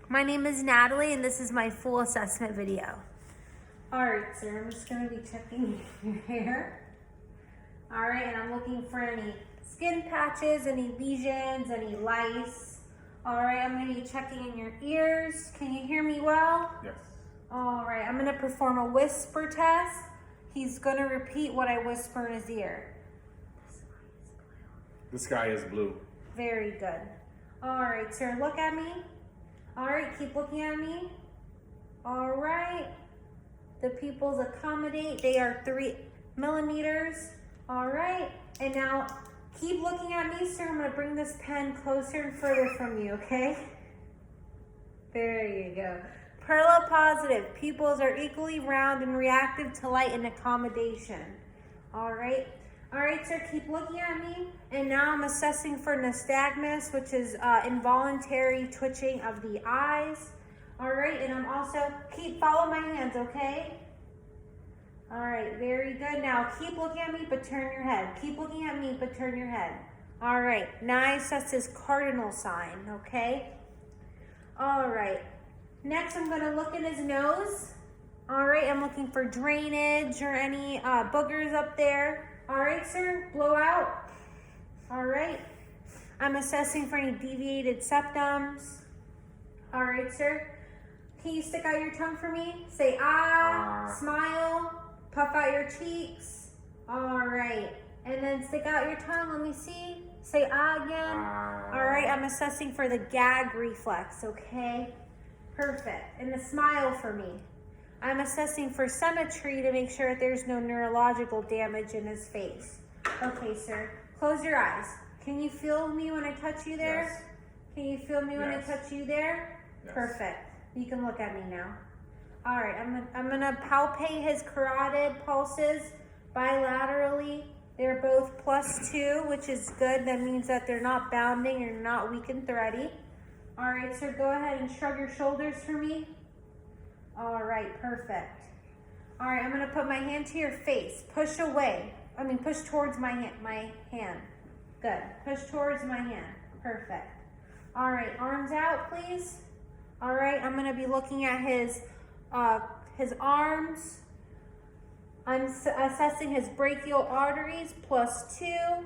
My name is Natalie, and this is my full assessment video. All right, sir, I'm just gonna be checking your hair. All right, and I'm looking for any skin patches, any lesions, any lice. All right, I'm gonna be checking in your ears. Can you hear me well? Yes. All right, I'm gonna perform a whisper test. He's gonna repeat what I whisper in his ear. The sky is blue. Very good. All right, sir, look at me. All right, keep looking at me. All right. The pupils accommodate. They are 3 millimeters. All right. And now keep looking at me, sir. I'm going to bring this pen closer and further from you, okay? There you go. Perla positive. Pupils are equally round and reactive to light and accommodation. All right. All right, sir, keep looking at me. And now I'm assessing for nystagmus, which is involuntary twitching of the eyes. All right, and I'm also, follow my hands, okay? All right, very good. Now keep looking at me, but turn your head. Keep looking at me, but turn your head. All right, now I assess his cardinal sign, okay? All right, next I'm gonna look at his nose. All right, I'm looking for drainage or any boogers up there. All right, sir, blow out. All right, I'm assessing for any deviated septums. All right, sir. Can you stick out your tongue for me? Say ah, smile, puff out your cheeks. All right, and then stick out your tongue, let me see. Say ah again. All right, I'm assessing for the gag reflex, okay? Perfect, and the smile for me. I'm assessing for symmetry to make sure that there's no neurological damage in his face. Okay, sir. Close your eyes. Can you feel me when I touch you there? Yes. Can you feel me when I Yes. touch you there? Yes. Perfect. You can look at me now. All right, I'm gonna palpate his carotid pulses bilaterally. They're both +2, which is good. That means that they're not bounding or not weak and thready. All right, sir, go ahead and shrug your shoulders for me. All right, perfect. All right, I'm gonna put my hand to your face. Push away. Push towards my hand. Good. Push towards my hand. Perfect. All right, arms out, please. All right, I'm gonna be looking at his arms. I'm assessing his brachial arteries +2.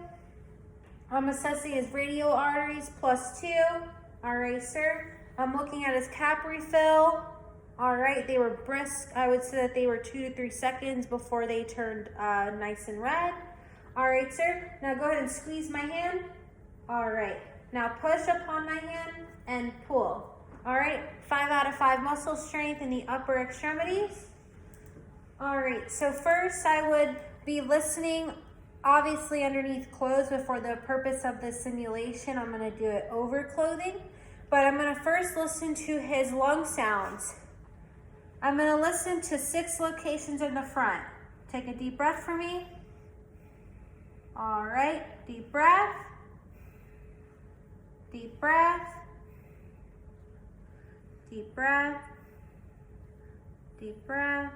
I'm assessing his radial arteries +2. All right, sir. I'm looking at his cap refill. All right, they were brisk. I would say that they were 2 to 3 seconds before they turned nice and red. All right, sir. Now go ahead and squeeze my hand. All right. Now push upon my hand and pull. All right. 5 out of 5 muscle strength in the upper extremities. All right. So first, I would be listening, obviously underneath clothes, but for the purpose of the simulation, I'm going to do it over clothing. But I'm going to first listen to his lung sounds. I'm going to listen to 6 locations in the front. Take a deep breath for me. All right, deep breath. Deep breath. Deep breath. Deep breath.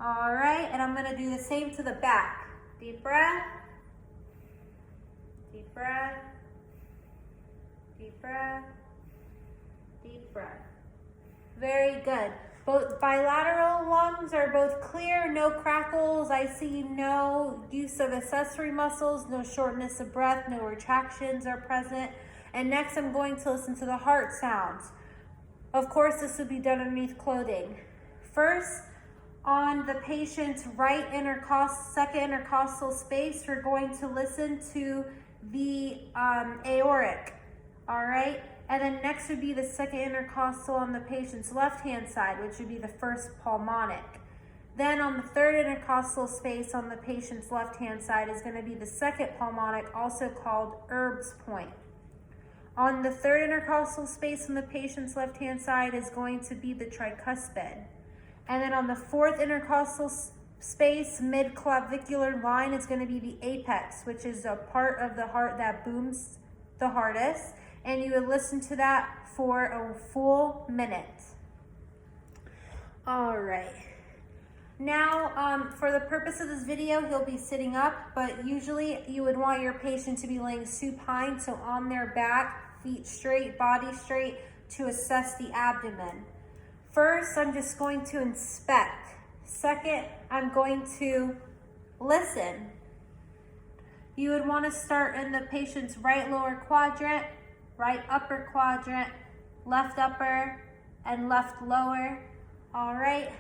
All right, and I'm going to do the same to the back. Deep breath. Deep breath. Deep breath. Deep breath. Very good. Both bilateral lungs are both clear, no crackles. I see no use of accessory muscles, no shortness of breath, no retractions are present. And next I'm going to listen to the heart sounds. Of course, this would be done underneath clothing. First, on the patient's right second intercostal space, we're going to listen to the aortic, all right? And then next would be the second intercostal on the patient's left-hand side, which would be the first pulmonic. Then on the third intercostal space on the patient's left-hand side is going to be the second pulmonic, also called Erb's point. On the third intercostal space on the patient's left-hand side is going to be the tricuspid. And then on the fourth intercostal space, mid-clavicular line, is going to be the apex, which is a part of the heart that booms the hardest. And you would listen to that for a full minute. All right. Now, for the purpose of this video, he'll be sitting up, but usually you would want your patient to be laying supine, so on their back, feet straight, body straight, to assess the abdomen. First, I'm just going to inspect. Second, I'm going to listen. You would want to start in the patient's right lower quadrant, right upper quadrant, left upper, and left lower. All right.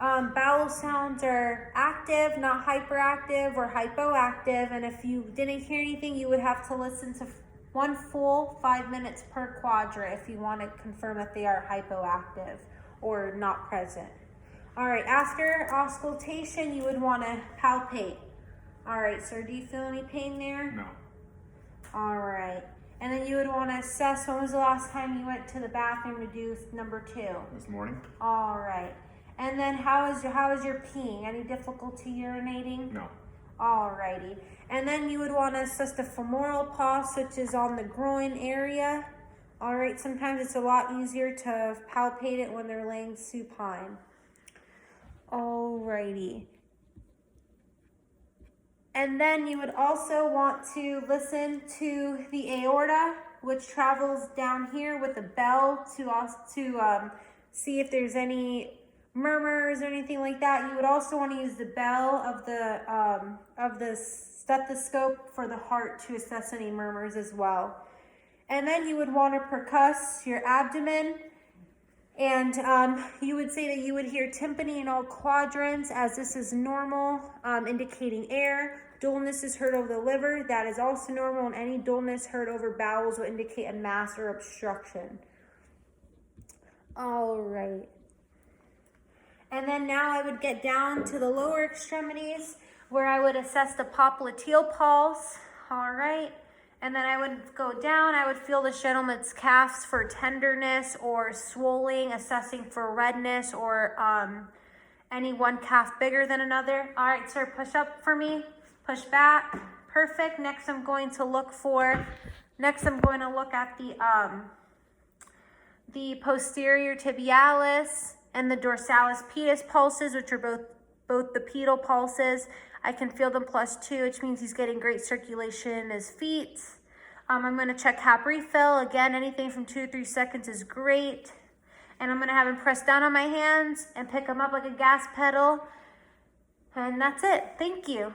Bowel sounds are active, not hyperactive or hypoactive. And if you didn't hear anything, you would have to listen to one full 5 minutes per quadrant if you want to confirm that they are hypoactive or not present. All right, after auscultation, you would want to palpate. All right, sir, do you feel any pain there? No. All right. And then you would want to assess when was the last time you went to the bathroom to do number 2? This morning? All right. And then how is your peeing? Any difficulty urinating? No. Alrighty. And then you would want to assess the femoral pulse, which is on the groin area. Alright, sometimes it's a lot easier to palpate it when they're laying supine. Alrighty. And then you would also want to listen to the aorta, which travels down here with a bell to see if there's any murmurs or anything like that. You would also want to use the bell of the stethoscope for the heart to assess any murmurs as well. And then you would want to percuss your abdomen, and you would say that you would hear tympany in all quadrants, as this is normal, indicating air. Dullness is heard over the liver. That is also normal, and any dullness heard over bowels will indicate a mass or obstruction. All right. And then now I would get down to the lower extremities where I would assess the popliteal pulse. All right. And then I would go down. I would feel the gentleman's calves for tenderness or swelling, assessing for redness or any one calf bigger than another. All right, sir, push up for me. Push back. Perfect. Next, I'm going to look at the posterior tibialis and the dorsalis pedis pulses, which are both the pedal pulses. I can feel them +2, which means he's getting great circulation in his feet. I'm going to check cap refill. Again, anything from 2 to 3 seconds is great. And I'm going to have him press down on my hands and pick him up like a gas pedal. And that's it. Thank you.